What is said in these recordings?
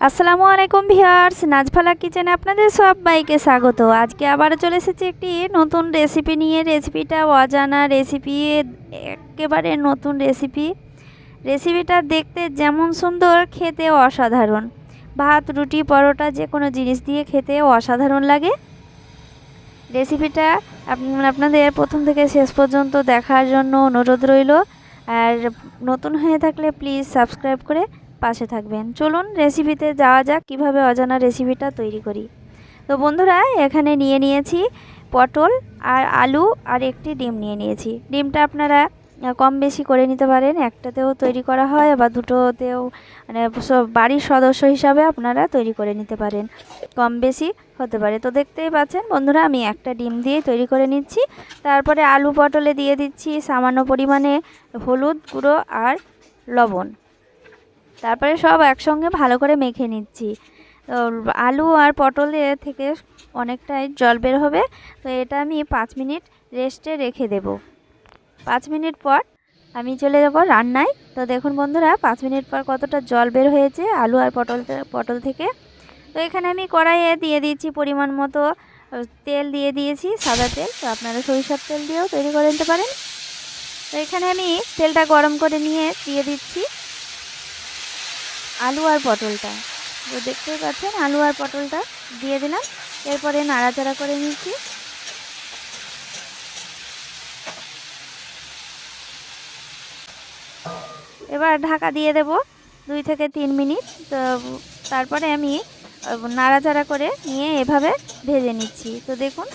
আসসালামু আলাইকুম ভিউয়ার্স, নাজফালা কিচেনে আপনাদের সবাইকে স্বাগত। আজকে আবারও চলে এসেছি একটি নতুন রেসিপি নিয়ে। রেসিপিটা অজানা রেসিপি, একেবারে নতুন রেসিপি। রেসিপিটা দেখতে যেমন সুন্দর, খেতেও অসাধারণ। ভাত, রুটি, পরোটা যে কোনো জিনিস দিয়ে খেতেও অসাধারণ লাগে। রেসিপিটা আপনাদের প্রথম থেকে শেষ পর্যন্ত দেখার জন্য অনুরোধ রইল। আর নতুন হয়ে থাকলে প্লিজ সাবস্ক্রাইব করে পাশে থাকবেন। চলুন রেসিপিতে যাওয়া যাক, কীভাবে অজানা রেসিপিটা তৈরি করি। তো বন্ধুরা, এখানে নিয়ে নিয়েছি পটল আর আলু আর একটি ডিম নিয়ে নিয়েছি। ডিমটা আপনারা কম বেশি করে নিতে পারেন, একটাতেও তৈরি করা হয় বা দুটোতেও, মানে সব বাড়ির সদস্য হিসাবে আপনারা তৈরি করে নিতে পারেন, কম বেশি হতে পারে। তো দেখতেই পাচ্ছেন বন্ধুরা, আমি একটা ডিম দিয়ে তৈরি করে নিচ্ছি। তারপরে আলু পটলে দিয়ে দিচ্ছি সামান্য পরিমাণে হলুদ গুঁড়ো আর লবণ। তারপরে সব একসঙ্গে ভালো করে মেখে নিচ্ছি। তো আলু আর পটলে থেকে অনেকটাই জল বের হবে, তো এটা আমি 5 মিনিট রেস্টে রেখে দেব। 5 মিনিট পর আমি চলে যাব রান্নায়। তো দেখুন বন্ধুরা, 5 মিনিট পর কতটা জল বের হয়েছে আলু আর পটল থেকে। তো এখানে আমি কড়াইয়ে দিয়ে দিয়েছি পরিমাণ মতো তেল, দিয়ে দিয়েছি সাদা তেল। তো আপনারা সরিষার তেল দিয়েও তৈরি করে নিতে পারেন। তো এখানে আমি তেলটা গরম করে নিয়ে দিয়ে দিচ্ছি আলু আর পটলটা। তো দেখতেই পাচ্ছেন আলু আর পটলটা দিয়ে দিলাম। এরপরে নাড়াচাড়া করে নিচ্ছি। এবার ঢাকা দিয়ে দেব 2 থেকে 3 মিনিট। তো তারপরে আমি নাড়াচাড়া করে নিয়ে এভাবে ভেজে নিচ্ছি। তো দেখুন,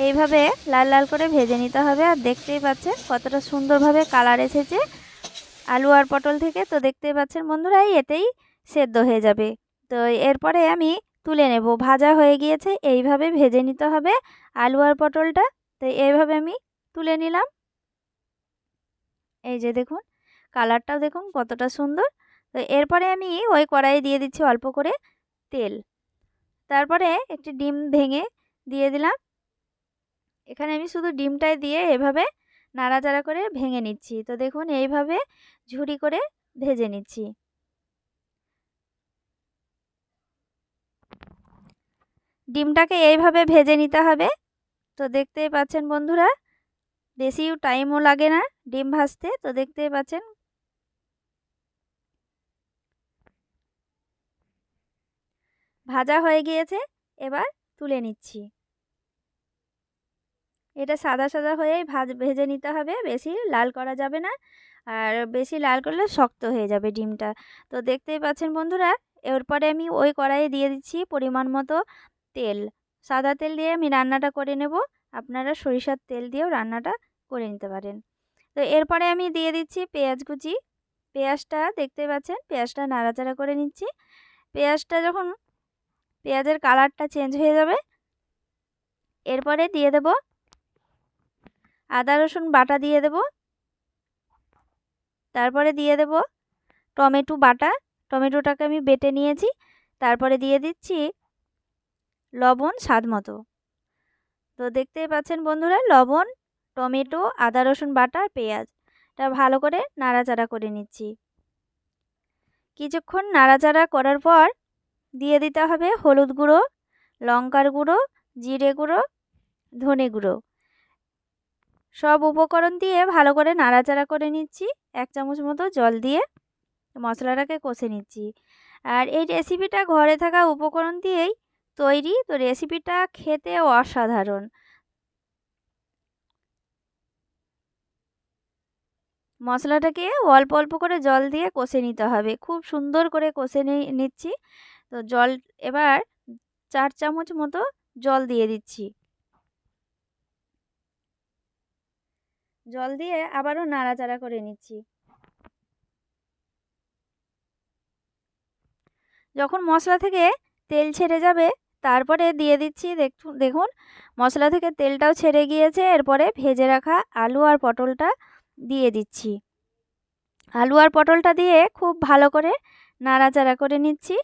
এইভাবে লাল লাল করে ভেজে নিতে হবে। আর দেখতেই পাচ্ছেন কতটা সুন্দরভাবে কালার এসেছে আলু আর পটল থেকে। তো দেখতেই পাচ্ছেন বন্ধুরা, এতেই সেদ্ধ হয়ে যাবে। তো এরপরে আমি তুলে নেব। ভাজা হয়ে গিয়েছে, এইভাবে ভেজে নিতে হবে আলু আর পটলটা। তো এইভাবে আমি তুলে নিলাম। এই যে দেখুন, কালারটাও দেখুন কতটা সুন্দর। তো এরপরে আমি ওই কড়াইয়ে দিয়ে দিচ্ছি অল্প করে তেল। তারপরে একটি ডিম ভেঙে দিয়ে দিলাম। এখানে আমি শুধু ডিমটাই দিয়ে এভাবে নাড়াচাড়া করে ভেঙে নিচ্ছি। তো দেখুন, এইভাবে ঝুরি করে ভেজে নিচ্ছি। ডিমটাকে এইভাবে ভেজে নিতে হবে। তো দেখতেই পাচ্ছেন বন্ধুরা, বেশি টাইমও লাগে না ডিম ভাজতে। তো দেখতেই পাচ্ছেন ভাজা হয়ে গিয়েছে। এবার তুলে নিচ্ছি। এটা সাদা সাদা হয়েই ভেজে নিতে হবে, বেশি লাল করা যাবে না। আর বেশি লাল করলে শক্ত হয়ে যাবে ডিমটা। তো দেখতেই পাচ্ছেন বন্ধুরা, এরপরে আমি ওই কড়াইয়ে দিয়ে দিচ্ছি পরিমাণ মতো তেল। সাদা তেল দিয়ে আমি রান্নাটা করে নেব। আপনারা সরিষার তেল দিয়েও রান্নাটা করে নিতে পারেন। তো এরপরে আমি দিয়ে দিচ্ছি পেঁয়াজ কুচি। পেঁয়াজটা দেখতেই পাচ্ছেন, পেঁয়াজটা নাড়াচাড়া করে নিচ্ছি। পেঁয়াজটা যখন, পেঁয়াজের কালারটা চেঞ্জ হয়ে যাবে, এরপরে দিয়ে দেব আদা রসুন বাটা দিয়ে দেব। তারপরে দিয়ে দেব টমেটো বাটা। টমেটোটাকে আমি বেটে নিয়েছি। তারপরে দিয়ে দিচ্ছি লবণ স্বাদ মতো। তো দেখতেই পাচ্ছেন বন্ধুরা, লবণ, টমেটো, আদা রসুন বাটা আর পেঁয়াজ, এটা ভালো করে নাড়াচাড়া করে নিচ্ছি। কিছুক্ষণ নাড়াচাড়া করার পর দিয়ে দিতে হবে হলুদ গুঁড়ো, লঙ্কার গুঁড়ো, জিরে গুঁড়ো, ধনে গুঁড়ো। সব উপকরণ দিয়ে ভালো করে নাড়াচাড়া করে নিচ্ছি। 1 চামচ মতো জল দিয়ে মশলাটাকে কষে নিচ্ছি। আর এই রেসিপিটা ঘরে থাকা উপকরণ দিয়েই তৈরি। তো রেসিপিটা খেতে অসাধারণ। মশলাটাকে অল্প অল্প করে জল দিয়ে কষে নিতে হবে, খুব সুন্দর করে কষে নিচ্ছি। তো জল এবার 4 চামচ মতো জল দিয়ে দিচ্ছি। জল দিয়ে আবারও নাড়াচাড়া করে নিচ্ছি। যখন মশলা থেকে তেল ছেড়ে যাবে, তারপরে দিয়ে দিচ্ছি, দেখুন মশলা থেকে তেলটাও ছেড়ে গিয়েছে। এরপরে ভেজে রাখা আলু আর পটলটা দিয়ে দিচ্ছি। আলু আর পটলটা দিয়ে খুব ভালো করে নাড়াচাড়া করে নিচ্ছি।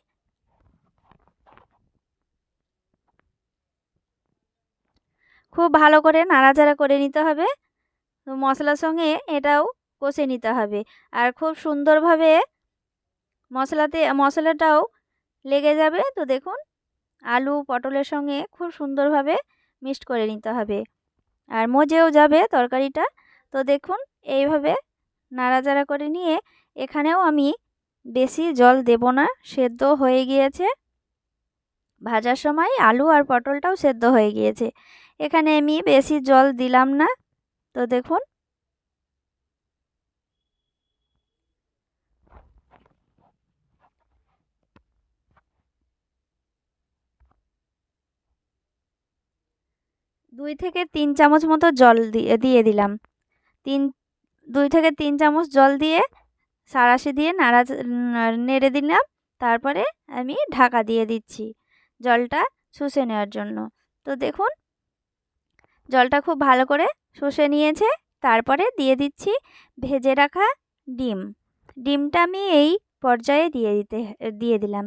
খুব ভালো করে নাড়াচাড়া করে নিতে হবে। তো মশলার সঙ্গে এটাও কষে নিতে হবে। আর খুব সুন্দরভাবে মশলাটাও লেগে যাবে। তো দেখুন আলু পটলের সঙ্গে খুব সুন্দরভাবে মিক্সড করে নিতে হবে, আর মজেও যাবে তরকারিটা। তো দেখুন এইভাবে নাড়াচাড়া করে নিয়ে এখানেও আমি বেশি জল দেব না, সেদ্ধ হয়ে গিয়েছে। ভাজার সময় আলু আর পটলটাও সেদ্ধ হয়ে গিয়েছে, এখানে আমি বেশি জল দিলাম না। তো দেখুন দুই থেকে তিন চামচ মতো জল দিয়ে দিলাম। তিন 2 থেকে 3 চামচ জল দিয়ে সাঁড়াশি দিয়ে নেড়ে দিলাম। তারপরে আমি ঢাকা দিয়ে দিচ্ছি জলটা শুষে নেওয়ার জন্য। তো দেখুন জলটা খুব ভালো করে শুষে নিয়েছে। তারপরে দিয়ে দিচ্ছি ভেজে রাখা ডিম। ডিমটা আমি এই পর্যায়ে দিয়ে দিলাম।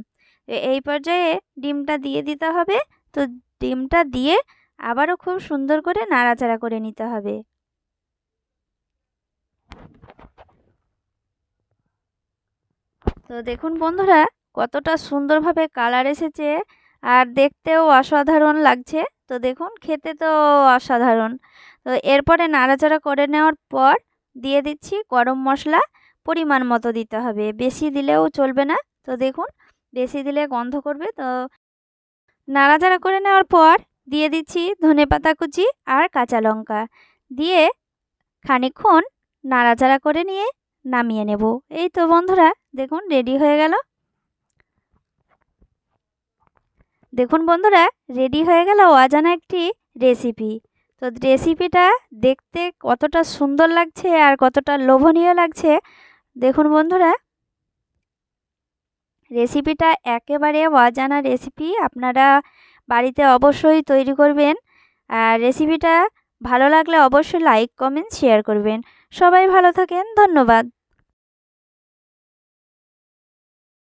এই পর্যায়ে ডিমটা দিয়ে দিতে হবে। তো ডিমটা দিয়ে আবারও খুব সুন্দর করে নাড়াচাড়া করে নিতে হবে। তো দেখুন বন্ধুরা কতটা সুন্দরভাবে কালার এসেছে, আর দেখতেও অসাধারণ লাগছে। তো দেখুন খেতে তো অসাধারণ। তো এরপরে নাড়াচাড়া করে নেওয়ার পর দিয়ে দিচ্ছি গরম মশলা, পরিমাণ মতো দিতে হবে, বেশি দিলেও চলবে না। তো দেখুন বেশি দিলে গন্ধ করবে। তো নাড়াচাড়া করে নেওয়ার পর দিয়ে দিচ্ছি ধনেপাতা কুচি আর কাঁচা লঙ্কা দিয়ে খানিকক্ষণ নাড়াচাড়া করে নিয়ে নামিয়ে নেব। এই তো বন্ধুরা দেখুন রেডি হয়ে গেল। দেখুন বন্ধুরা রেডি হয়ে গেল অজানা একটি রেসিপি। তো রেসিপিটা দেখতে কতটা সুন্দর লাগছে আর কতটা লোভনীয় লাগছে দেখুন বন্ধুরা। রেসিপিটা একেবারে অজানা রেসিপি, আপনারা বাড়িতে অবশ্যই তৈরি করবেন। আর রেসিপিটা ভালো লাগলে অবশ্যই লাইক কমেন্ট শেয়ার করবেন। সবাই ভালো থাকেন, ধন্যবাদ।